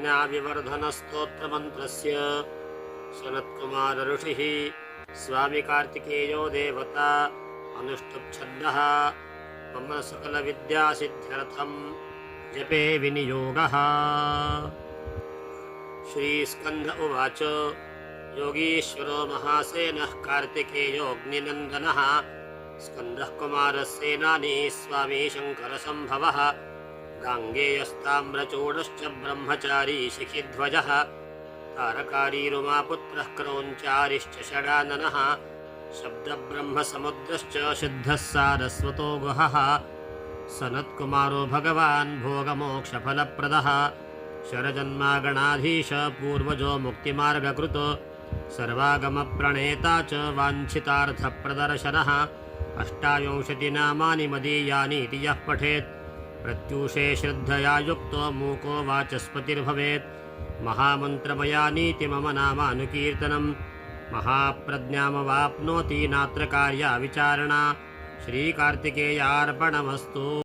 ज्ञाविवर्धनस्तोत्रमन्त्रस्य सनत्कुमार ऋषिः स्वामी कार्तिकेयो देवता अनुष्टुप्छन्दः मम सकलविद्यासिद्ध्यर्थं जपे विनियोगः। श्रीस्कन्द उवाच योगीश्वरो महासेनः कार्तिकेयोऽग्निनन्दनः स्कन्दः कुमारस्सेनानी स्वामी शङ्करसम्भवः गाङ्गेयस्ताम्रचूडश्च ब्रह्मचारी शिखिध्वजः तारकारीरुमापुत्रः क्रौञ्चारिश्च षडाननः शब्दब्रह्मसमुद्रश्च सिद्धः सारस्वतो गुहः सनत्कुमारो भगवान् भोगमोक्षफलप्रदः शरजन्मागणाधीश पूर्वजो मुक्तिमार्गकृतो सर्वागमप्रणेता च वाञ्छितार्थप्रदर्शनः 88 नामानि मदीयानीति यः पठेत् प्रत्यूषे श्रद्धया युक्तो मूको वाचस्पतिर्भवेत् महामन्त्रमयानीति मम नामानुकीर्तनं महाप्रज्ञामवाप्नोति नात्र कार्या विचारणा। श्रीकार्तिकेयार्पणमस्तु।